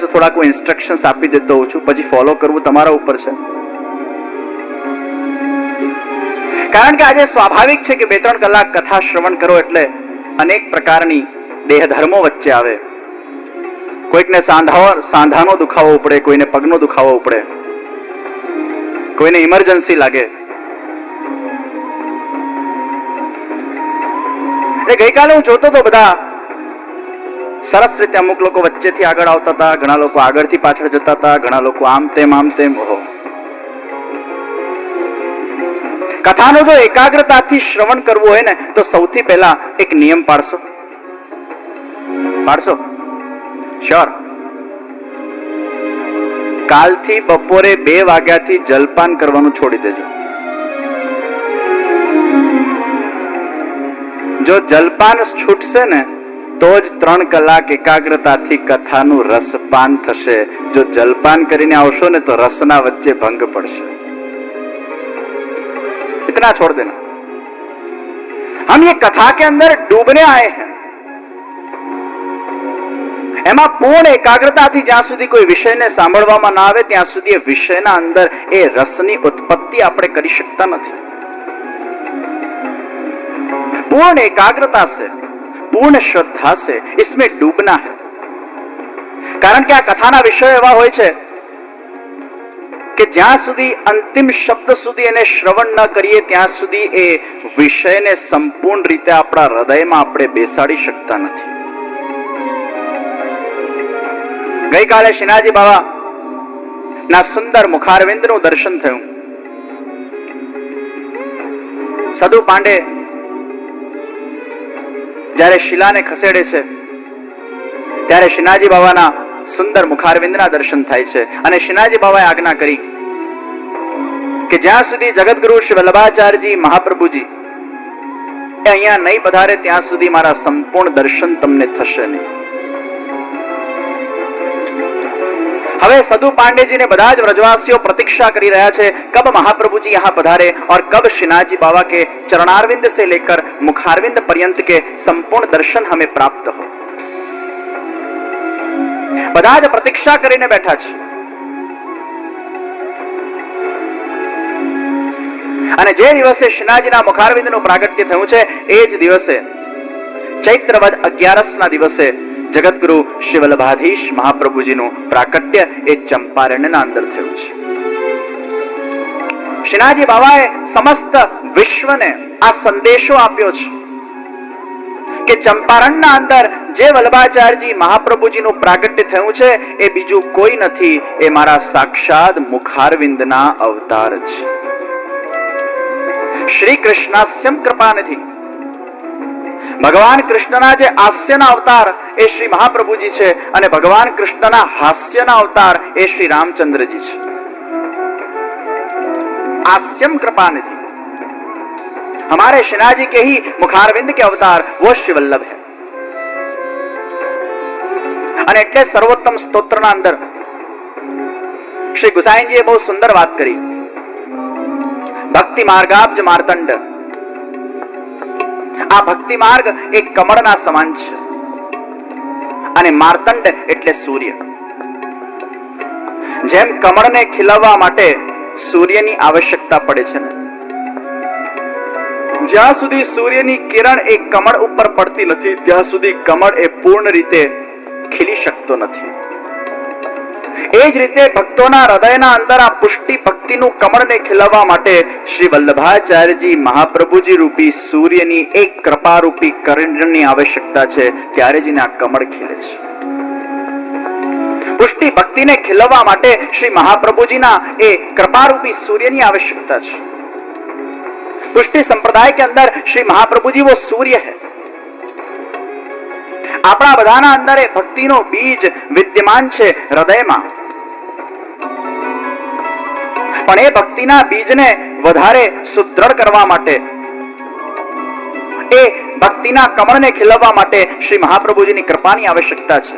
થોડાક હું ઇન્સ્ટ્રક્શન્સ આપી દેતો હોઉં છું, પછી ફોલો કરવું તમારા ઉપર છે. કારણ કે આજે સ્વાભાવિક છે કે 2-3 કલાક કથા શ્રવણ કરો એટલે અનેક પ્રકારની દેહ ધર્મો વચ્ચે આવે. કોઈકને સાંધાનો દુખાવો ઉપડે, કોઈને પગનો દુખાવો ઉપડે, કોઈને ઇમરજન્સી લાગે. ગઈકાલે હું જોતો તો બધા સરસ રીતે અમુક લોકો વચ્ચેથી આગળ આવતા હતા, ઘણા લોકો આગળથી પાછળ જતા હતા, ઘણા લોકો આમ તેમ. કથાનો જો એકાગ્રતાથી શ્રવણ કરવું હોય ને તો સૌથી પહેલા એક નિયમ પાડશો? શ્યોર. કાલથી બપોરે 2 વાગ્યાથી જલપાન કરવાનું છોડી દેજો. જો જલપાન છૂટશે ને તો જ 3 કલાક એકાગ્રતાથી કથાનું રસપાન થશે. જો જલપાન કરીને આવશો ને તો રસના વચ્ચે ભંગ પડશે. इतना छोड़ देना. हम ये कथा के अंदर डूबने आए हैं. એમાં પૂર્ણ એકાગ્રતાથી જ્યાં સુધી કોઈ વિષયને સાંભળવામાં ના આવે ત્યાં સુધી એ વિષયના અંદર એ રસની ઉત્પત્તિ આપણે કરી શકતા નથી. पूर्ण एकाग्रता से, पूर्ण श्रद्धा से इसमें डूबना है. કારણ કે આ કથાના વિષયો એવા હોય છે કે જ્યાં સુધી અંતિમ શબ્દ સુધી એને શ્રવણ ન કરીએ ત્યાં સુધી એ વિષયને સંપૂર્ણ રીતે આપણા હૃદયમાં આપણે બેસાડી શકતા નથી. ગઈકાલે શ્રીનાથજી બાવા ના સુંદર મુખારવિંદનું દર્શન થયું. સદુ પાંડે જ્યારે શિલાને ખસેડે છે ત્યારે શ્રીનાથજી બાવાના સુંદર મુખારવિંદના દર્શન થાય છે. અને શ્રીનાથજી બાવાએ આજ્ઞા કરી કે જ્યાં સુધી જગતગુરુ શ્રી વલ્લભાચાર્યજી મહાપ્રભુજી એ અહીંયા નહીં પધારે ત્યાં સુધી મારા સંપૂર્ણ દર્શન તમને થશે નહીં. હવે સદુ પાંडेजी ने બધા જ વ્રજવાસીઓ પ્રતીક્ષા કરી રહ્યા છે कब महाप्रभु जी यहाँ पधारे और कब श्रीनाथजी बाबा के चरणारविंद से लेकर मुखारविंद पर्यंत के संपूर्ण दर्शन हमें प्राप्त हो. બધા જ પ્રતીક્ષા કરીને બેઠા છે. અને જે દિવસે શ્રીનાથજીના મુખારવિંદનું પ્રાગટ્ય થયું છે એ જ દિવસે ચૈત્ર વદ 11 ના દિવસે જગતગુરુ શ્રી વલ્લભાધીશ મહાપ્રભુજીનું પ્રાગટ્ય એ ચંપારણ્યના અંદર થયું છે. શ્રીનાથજી બાબાએ સમસ્ત વિશ્વને આ સંદેશો આપ્યો છે કે ચંપારણના અંદર જે વલ્લભાચાર્યજી મહાપ્રભુજીનું પ્રાગટ્ય થયું છે એ બીજું કોઈ નથી, એ મારા સાક્ષાત મુખારવિંદના અવતાર છે. શ્રી કૃષ્ણાસ્યમ કૃપાનિધિ, ભગવાન કૃષ્ણના જે હાસ્યના અવતાર એ શ્રી મહાપ્રભુજી છે અને ભગવાન કૃષ્ણના હાસ્યના અવતાર એ શ્રી રાमचंद्र जी છે. हास्यम कृपानिधि, हमारे श्रीनाथ जी के ही मुखारविंद के अवतार वो श्री वल्लभ है. અને એટલે સર્વોત્તમ સ્તોત્રના અંદર શ્રી ગુસાઈજીએ બહુ સુંદર વાત કરી. ભક્તિ માર્ગાબ્જ માર્તંડ, આ ભક્તિ માર્ગ એક કમળના સમાન છે અને માર્તંડ એટલે સૂર્ય. જેમ કમળને ખીલવવા માટે સૂર્યની આવશ્યકતા પડે છે ને, જ્યાં સુધી સૂર્યની કિરણ એ કમળ ઉપર પડતી નથી ત્યાં સુધી કમળ એ પૂર્ણ રીતે ખીલી શકતો નથી. એ જ રીતે ભક્તોના હૃદયના અંદર આ પુષ્ટિ ભક્તિનું કમળને ખીલવવા માટે શ્રી વલ્લભાચાર્યજી મહાપ્રભુજી રૂપી સૂર્યની એક કૃપા રૂપી કિરણની આવશ્યકતા છે, ત્યારે જ આ કમળ ખીલે છે. પુષ્ટિ ભક્તિને ખીલવવા માટે શ્રી મહાપ્રભુજીના એ કૃપારૂપી સૂર્યની आवश्यकता છે. પુષ્ટિ સંપ્રદાય के अंदर श्री महाप्रभुजी वो सूर्य है. આપણા બધાના અંદર એ ભક્તિનો બીજ વિદ્યમાન છે હૃદયમાં, પણ એ ભક્તિના બીજને વધારે સુદ્રઢ કરવા માટે, એ ભક્તિના કમળને ખીલવવા માટે શ્રી મહાપ્રભુજીની કૃપાની આવશ્યકતા છે.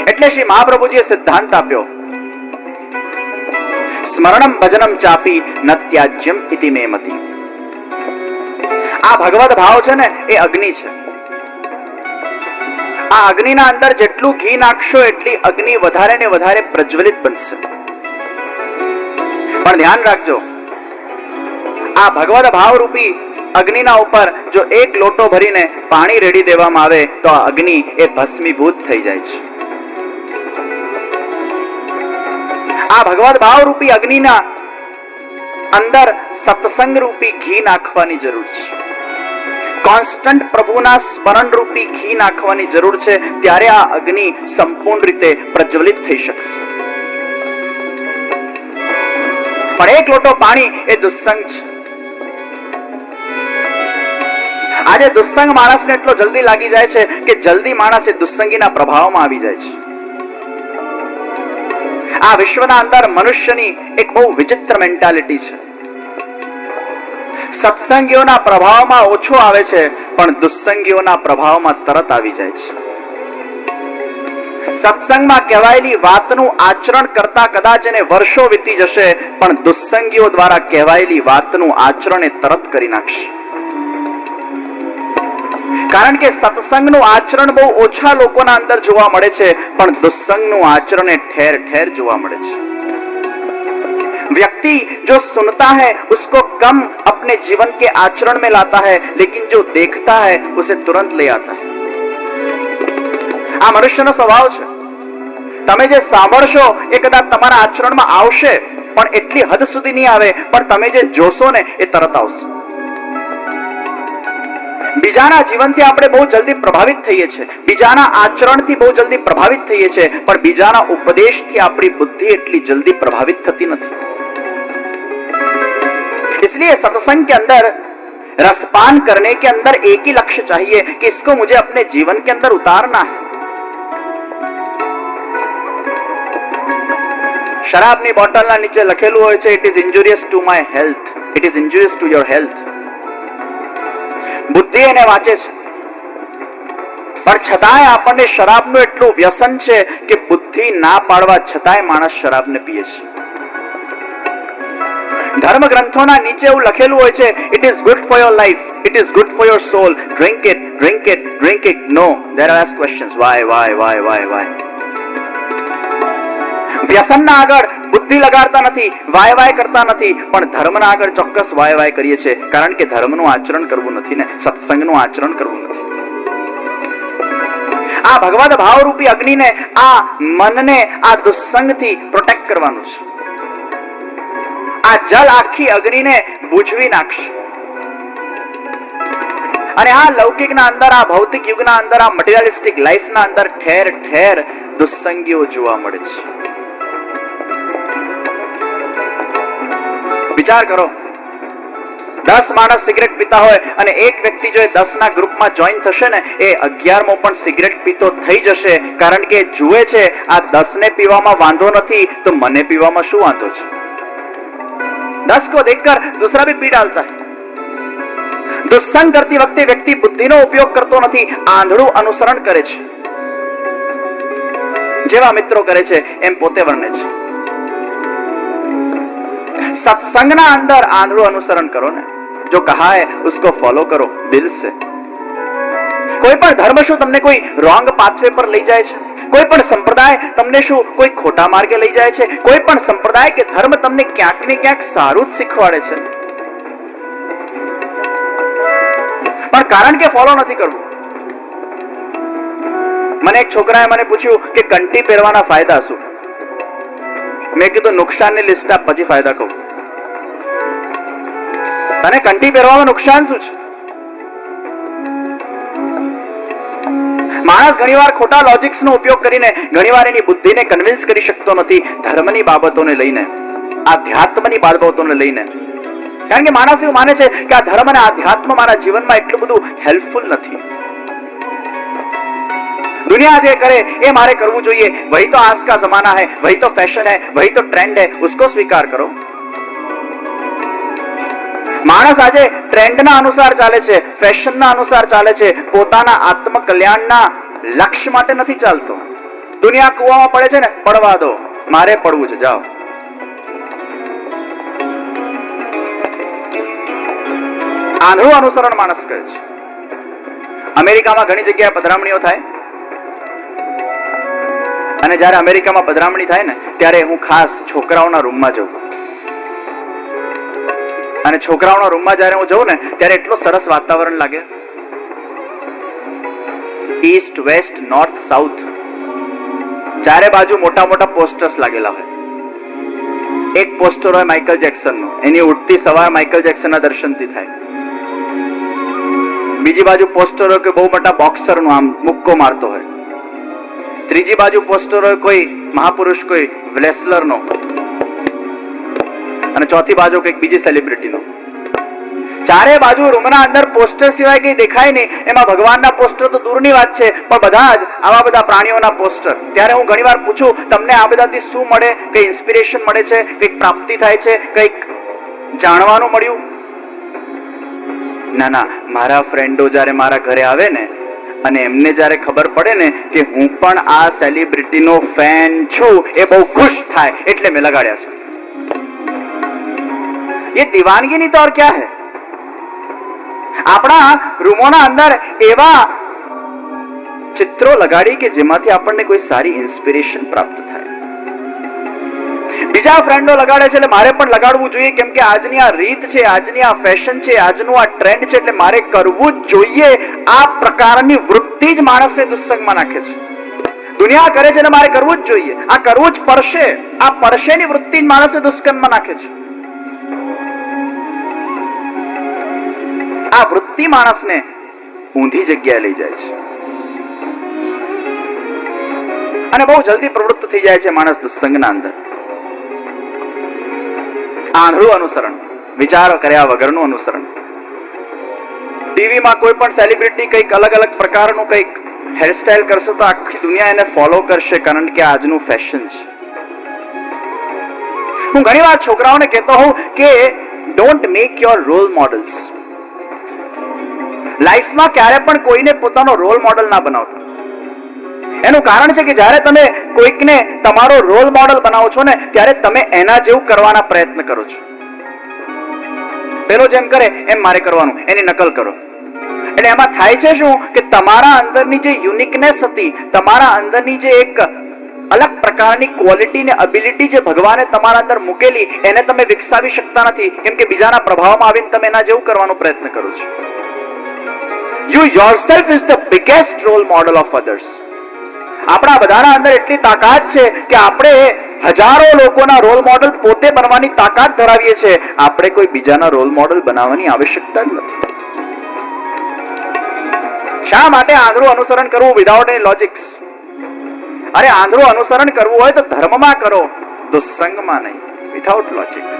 એટલે શ્રી મહાપ્રભુજીએ સિદ્ધાંત આપ્યો, સ્મરણમ ભજનમ ચાપી ન ત્યાજ્યમ ઇતિ મે મતિ. આ ભગવદ ભાવ છે ને એ અગ્નિ છે આ અગ્નિના અંદર જેટલું ઘી નાખશો એટલી અગ્નિ વધારે ને વધારે પ્રજ્વલિત બનશે. પણ ધ્યાન રાખજો, આ ભગવદ ભાવ રૂપી અગ્નિના ઉપર જો એક લોટો ભરીને પાણી રેડી દેવામાં આવે તો આ અગ્નિ એ ભસ્મીભૂત થઈ જાય છે. આ ભગવદ ભાવ રૂપી અગ્નિના અંદર સત્સંગ રૂપી ઘી નાખવાની જરૂર છે. કોન્સ્ટન્ટ પ્રભુના સ્મરણ રૂપી ઘી નાખવાની જરૂર છે. ત્યારે આ અગ્નિ સંપૂર્ણ રીતે પ્રજ્વલિત થઈ શકશે. પણ એક લોટો પાણી એ દુસ્સંગ છે. આજે દુસ્સંગ માણસને એટલો જલ્દી લાગી જાય છે કે જલ્દી માણસ એ દુસ્સંગીના પ્રભાવમાં આવી જાય છે. આ વિશ્વના અંદર મનુષ્યની એક બહુ વિચિત્ર મેન્ટાલિટી છે. સત્સંગીઓના પ્રભાવમાં ઓછો આવે છે પણ દુસ્સંગીઓના પ્રભાવમાં તરત આવી જાય છે. સત્સંગમાં કહેવાયેલી વાતનું આચરણ કરતા કદાચ એને વર્ષો વીતી જશે પણ દુસ્સંગીઓ દ્વારા કહેવાયેલી વાતનું આચરણ એ તરત કરી નાખશે. કારણ કે સત્સંગનું આચરણ બહુ ઓછા લોકોના અંદર જોવા મળે છે પણ દુસ્સંગનું આચરણ એ ઠેર ઠેર જોવા મળે છે. व्यक्ति जो सुनता है उसको कम अपने जीवन के आचरण में लाता है लेकिन जो देखता है उसे तुरंत ले आता है. આ મનુષ્યનો સ્વભાવ છે. તમે જે સાંભળશો એ કદાચ તમારા આચરણમાં આવશે પણ એટલી હદ સુધી નહીં આવે, પણ તમે જે જોશો ને એ તરત આવશે. બીજાના જીવનથી આપણે બહુ જલ્દી પ્રભાવિત થઈએ છીએ, બીજાના આચરણથી બહુ જલ્દી પ્રભાવિત થઈએ છીએ, પણ બીજાના ઉપદેશથી આપણી બુદ્ધિ એટલી જલ્દી પ્રભાવિત થતી નથી. इसलिए सत्संग के अंदर रसपान करने के अंदर एक ही लक्ष्य चाहिए कि इसको मुझे अपने जीवन के अंदर उतारना है. शराबनी બોટલના નીચે લખેલું હોય છે, it is injurious to my health, it is injurious to your health. બુદ્ધિ એને વાંચે છે પણ છતાંય આપણને શરાબનું એટલું વ્યસન છે કે બુદ્ધિ ના પાડવા છતાંય માણસ શરાબને પીએ છે. ધર્મ ગ્રંથોના નીચે એવું લખેલું હોય છે, it is good for your life, it is good for your soul, drink it, drink it, drink it. No, there are asked questions, why. વ્યસનના આગળ બુદ્ધિ લગાડતા નથી, વાય કરતા નથી, પણ ધર્મના આગળ ચોક્કસ વાય કરીએ છીએ, કારણ કે ધર્મનું આચરણ કરવું નથી ને, સત્સંગનું આચરણ કરવું નથી. આ ભગવદ ભાવરૂપી અગ્નિને, આ મનને આ દુસ્સંગથી પ્રોટેક્ટ કરવાનું છે. આ જલ આખી અગ્નિને બુઝવી નાખશે. અને આ લૌકિકના અંદર, આ ભૌતિક યુગના અંદર, આ મટીરિયલિસ્ટિક લાઈફના અંદર ઠેર ઠેર દુસ્સંગીઓ જોવા મળે છે. વિચાર કરો, 10 માણસ સિગરેટ પીતા હોય અને એક વ્યક્તિ જો 10 ના ગ્રુપમાં જોઈન થશે ને, એ 11મો પણ સિગરેટ પીતો થઈ જશે, કારણ કે જુએ છે આ 10 ને પીવામાં વાંધો નથી તો મને પીવામાં શું વાંધો છે. 10 को देखकर दूसरा भी पी डालता है. दुस्संग करती वक्त व्यक्ति बुद्धिનો ઉપયોગ કરતો નથી, આંધળું અનુસરણ કરે છે. જેવા મિત્રો કરે છે એમ પોતે વર્ણે છે. सत्संगના અંદર આંધળું અનુસરણ કરો ને, जो कहा है उसको फॉलो करो दिल से. કોઈ પણ ધર્મ શું તમને કોઈ રોંગ પાથવે પર લઈ જાય છે? કોઈ પણ સંપ્રદાય તમને શું કોઈ ખોટા માર્ગે લઈ જાય છે? કોઈ પણ સંપ્રદાય કે ધર્મ તમને ક્યાંક ને ક્યાંક સારું જ શીખવાડે છે, પણ કારણ કે ફોલો નથી કરવું. મને એક છોકરાએ મને પૂછ્યું કે કંઠી પહેરવાના ફાયદા શું? મેં કીધું નુકસાનની લિસ્ટ આપ, પછી ફાયદા કહું. તને કંઠી પહેરવામાં નુકસાન શું છે? માણસ ઘણીવાર ખોટા લોજિક્સનો ઉપયોગ કરીને ઘણીવાર એની બુદ્ધિને કન્વિન્સ કરી શકતો નથી ધર્મની બાબતોને લઈને, આધ્યાત્મની બાબતોને લઈને. કારણ કે માણસ એવું માને છે કે આ ધર્મ અને આધ્યાત્મ મારા જીવનમાં એટલું બધું હેલ્પફુલ નથી. दुनिया જે કરે એ મારે કરવું જોઈએ, वही तो आज का जमाना है, वही तो फैशन है, वही तो ट्रेंड है, उसको स्वीकार करो. માણસ આજે ટ્રેન્ડના અનુસાર ચાલે છે, ફેશનના અનુસાર ચાલે છે, પોતાના આત્મકલ્યાણના લક્ષ્ય માટે નથી ચાલતો. દુનિયા કૂવામાં પડે છે ને, પડવા દો, મારે પડવું છે, જાઓ. આંધળું અનુસરણ માણસ કરે છે. અમેરિકામાં ઘણી જગ્યાએ પધરામણીઓ થાય, અને જ્યારે અમેરિકામાં પધરામણી થાય ને ત્યારે હું ખાસ છોકરાઓના રૂમમાં જઉં, અને છોકરાઓના રૂમમાં જ્યારે હું જઉં ને ત્યારે એટલો સરસ વાતાવરણ લાગે. ઈસ્ટ, વેસ્ટ, નોર્થ, સાઉથ ચારે બાજુ મોટા મોટા પોસ્ટર્સ લાગેલા હોય. એક પોસ્ટર હોય માઇકલ જેક્સનનું, એની ઉઠતી સવાર માઇકલ જેક્સનના દર્શનથી થાય. બીજી બાજુ પોસ્ટર હોય કે બહુ મોટા બોક્સરનું આમ મુક્કો મારતો હોય. ત્રીજી બાજુ પોસ્ટર હોય કોઈ મહાપુરુષ, કોઈ રેસલરનો, અને ચોથી બાજુ કઈક બીજી સેલિબ્રિટીનો. ચારે બાજુ રૂમના અંદર પોસ્ટર સિવાય કઈ દેખાય નહીં. એમાં ભગવાનના પોસ્ટર તો દૂરની વાત છે, પણ બધા જ આવા બધા પ્રાણીઓના પોસ્ટર. ત્યારે હું ઘણીવાર પૂછું, તમને આ બધાથી શું મળે? કઈ ઇન્સ્પિરેશન મળે છે? કઈક પ્રાપ્તિ થાય છે? કઈક જાણવાનું મળ્યું? ના ના, મારા ફ્રેન્ડો જ્યારે મારા ઘરે આવે ને અને એમને જ્યારે ખબર પડે ને કે હું પણ આ સેલિબ્રિટીનો ફેન છું, એ બહુ ખુશ થાય, એટલે મેં લગાડ્યા છે. ये दीवानगी नहीं तो और क्या है? આપણા રૂમોના અંદર એવા ચિત્રો લગાડી કે જેમાંથી આપણને કોઈ સારી ઇન્સ્પિરેશન પ્રાપ્ત થાય. બીજા ફ્રેન્ડો લગાડે છે એટલે મારે પણ લગાડવું જોઈએ, કેમ કે આજની આ રીત છે, આજની આ ફેશન છે, આજનું આ ટ્રેન્ડ છે, એટલે મારે કરવું જ જોઈએ. આ પ્રકારની વૃત્તિ જ માણસને દુસ્સંગમાં નાખે છે. દુનિયા કરે છે એટલે મારે કરવું જ જોઈએ, આ કરવું જ પડશે. આ પડશેની વૃત્તિ જ માણસને દુષ્કર્મમાં નાખે છે. આ વૃત્તિ માણસને ઊંધી જગ્યાએ લઈ જાય છે અને બહુ જલ્દી પ્રવૃત્ત થઈ જાય છે માણસ દુસ્સંગના અંદર. આંધળું અનુસરણ, વિચારો કર્યા વગરનું અનુસરણ. ટીવીમાં કોઈ પણ સેલિબ્રિટી કંઈક અલગ અલગ પ્રકારનું કંઈક હેરસ્ટાઇલ કરશે તો આખી દુનિયા એને ફોલો કરશે, કારણ કે આજનું ફેશન છે. હું ઘણી વાર છોકરાઓને કહેતો હોઉં કે don't make your role models. લાઈફમાં ક્યારે પણ કોઈને પોતાનો રોલ મોડલ ના બનાવતા. એનું કારણ છે કે જ્યારે તમે કોઈકને તમારો રોલ મોડલ બનાવો છો ને ત્યારે તમે એના જેવું કરવાના પ્રયત્ન કરો છો. પેલો જેમ કરે એમ મારે કરવાનું, એની નકલ કરો. એટલે એમાં થાય છે શું કે તમારા અંદરની જે યુનિકનેસ હતી, તમારા અંદરની જે એક અલગ પ્રકારની ક્વોલિટી ને એબિલિટી જે ભગવાને તમારા અંદર મૂકેલી, એને તમે વિકસાવી શકતા નથી, કેમ કે બીજાના પ્રભાવમાં આવીને તમે એના જેવું કરવાનો પ્રયત્ન કરો છો. You yourself is the biggest role model of others. આપણા બધાના અંદર એટલી તાકાત છે કે આપણે હજારો લોકોના રોલ મોડલ પોતે બનવાની તાકાત ધરાવીએ છીએ. આપણે કોઈ બીજાના રોલ મોડલ બનાવવાની આવશ્યકતા જ નથી. શા માટે આંધળું અનુસરણ કરવું વિધાઉટ એની લોજિક્સ? અરે આંધળું અનુસરણ કરવું હોય તો ધર્મમાં કરો, દુસ્સંગમાં નહીં, વિધાઉટ લોજિક્સ.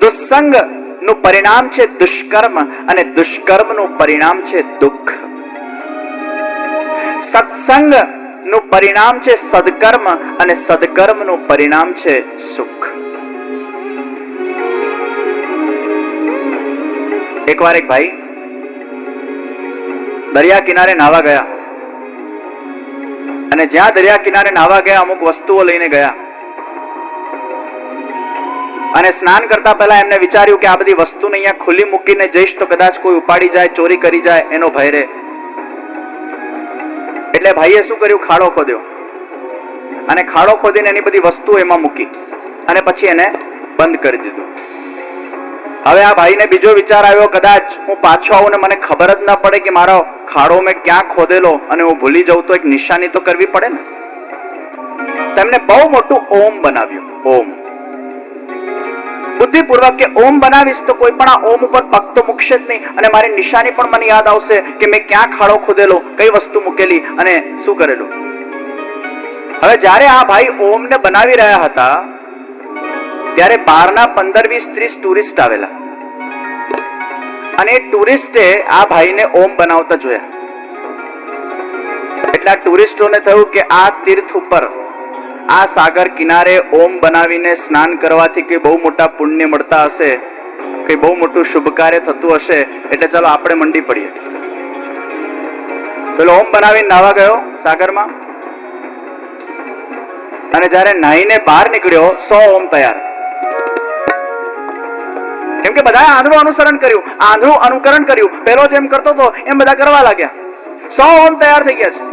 દુસ્સંગ નું પરિણામ છે દુષ્કર્મ, અને દુષ્કર્મ નું પરિણામ છે દુઃખ. સત્સંગ નું પરિણામ છે સદકર્મ, અને સદકર્મ નું પરિણામ છે સુખ. એકવાર એક ભાઈ દરિયા કિનારે નાહવા ગયા, અને જ્યાં દરિયા કિનારે નાહવા ગયા અમુક વસ્તુઓ લઈને ગયા, અને સ્નાન કરતા પહેલા એમને વિચાર્યું કે આ બધી વસ્તુને અહીંયા ખુલ્લી મૂકીને જઈશ તો કદાચ કોઈ ઉપાડી જાય, ચોરી કરી જાય, એનો ભય રહે. એટલે ભાઈએ શું કર્યું? ખાડો ખોદ્યો, અને ખાડો ખોદીને એની બધી વસ્તુઓ એમાં મૂકી અને પછી એને બંધ કરી દીધું. હવે આ ભાઈને બીજો વિચાર આવ્યો, કદાચ હું પાછો આવું ને મને ખબર જ ના પડે કે મારો ખાડો મેં ક્યાં ખોદેલો અને હું ભૂલી જાઉં તો એક નિશાની તો કરવી પડે ને. તેમને બહુ મોટું ઓમ બનાવ્યું. ઓમ બુદ્ધિપૂર્વક કે ઓમ બનાવીશ તો કોઈ પણ આ ઓમ ઉપર પગ તો મૂકશે જ નહીં, અને મારી નિશાની પણ મને યાદ આવશે કે મેં ક્યાં ખાડો ખોદેલો, કઈ વસ્તુ મૂકેલી અને શું કરેલું. હવે જ્યારે આ ભાઈ ઓમને બનાવી રહ્યા હતા ત્યારે બહારના 15-20-30 ટુરિસ્ટ આવેલા, અને એ ટુરિસ્ટે આ ભાઈને ઓમ બનાવતા જોયા. એટલે આ ટુરિસ્ટોને થયું કે આ તીર્થ ઉપર, આ સાગર કિનારે ઓમ બનાવીને સ્નાન કરવાથી કઈ બહુ મોટા પુણ્ય મળતા હશે, કઈ બહુ મોટું શુભ કાર્ય થતું હશે, એટલે ચાલો આપણે મંડી પડીએ. પેલો ઓમ બનાવીને નાવા ગયો સાગરમાં, અને જયારે નાહીને બહાર નીકળ્યો 100 ઓમ તૈયાર. કેમ કે બધાએ આંધળું અનુસરણ કર્યું, આંધળું અનુકરણ કર્યું. પેલો જેમ કરતો હતો એમ બધા કરવા લાગ્યા. 100 ઓમ તૈયાર થઈ ગયા છે.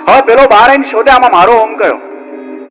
હવે પેલો બહાર આવીને શોધે આમાં મારો ઓમ કયો?